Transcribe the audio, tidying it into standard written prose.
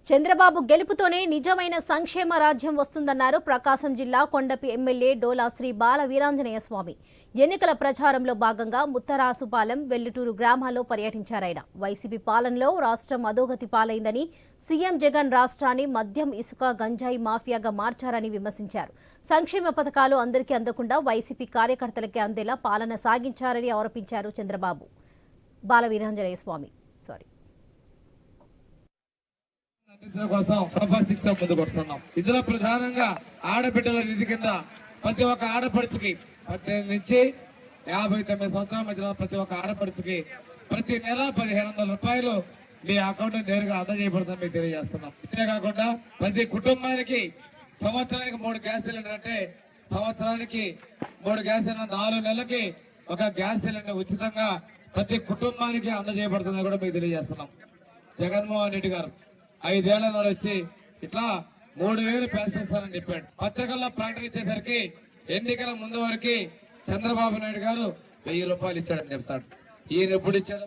చంద్రబాబు గెలుపుతోనే నిజమైన సంక్షేమ రాజ్యం వస్తుందన్నారు ప్రకాశం జిల్లా కొండపి ఎమ్మెల్యే డోలా శ్రీ బాల వీరాంజనేయ స్వామి. ఎన్నికల ప్రచారంలో భాగంగా ముత్తరాసుపాలెం, వెల్లుటూరు గ్రామాల్లో పర్యటించారాయన. వైసీపీ పాలనలో రాష్ట్రం అధోగతి పాలైందని, సీఎం జగన్ రాష్ట్రాన్ని మద్యం, ఇసుక, గంజాయి మాఫియాగా మార్చారని విమర్శించారు. సంక్షేమ పథకాలు అందరికీ అందకుండా వైసీపీ కార్యకర్తలకే అందేలా పాలన సాగించారని ఆరోపించారు చంద్రబాబు. బాల వీరాంజనేయ స్వామి ముందుకు వస్తున్నాం. ఇందులో ప్రధానంగా ఆడబిడ్డల నిధి కింద ప్రతి ఒక్క ఆడపడుచుకి 18 నుంచి 59 సంవత్సరాల మధ్యలో ప్రతి ఒక్క ఆడపడుచుకి ప్రతి నెల 1500 రూపాయలు మీ అకౌంట్ నేరుగా అందజేయబడుతుందని మీకు తెలియజేస్తున్నాం. ఇదే కాకుండా ప్రతి కుటుంబానికి సంవత్సరానికి 3 గ్యాస్ సిలిండర్ అంటే సంవత్సరానికి 3 గ్యాస్ సిలిండర్, 4 నెలలకి ఒక గ్యాస్ సిలిండర్ ఉచితంగా ప్రతి కుటుంబానికి అందజేయబడుతుందని కూడా మీకు తెలియజేస్తున్నాం. జగన్మోహన్ రెడ్డి గారు 5 ఏళ్ల నాడు వచ్చి ఇట్లా 3000 పెన్షన్ ఇస్తారని చెప్పాడు. పత్రికల్లో ప్రకటన ఇచ్చేసరికి ఎన్నికల ముందు వరకు చంద్రబాబు నాయుడు గారు 1000 రూపాయలు ఇచ్చాడని చెప్తాడు. ఈయన ఎప్పుడు ఇచ్చాడో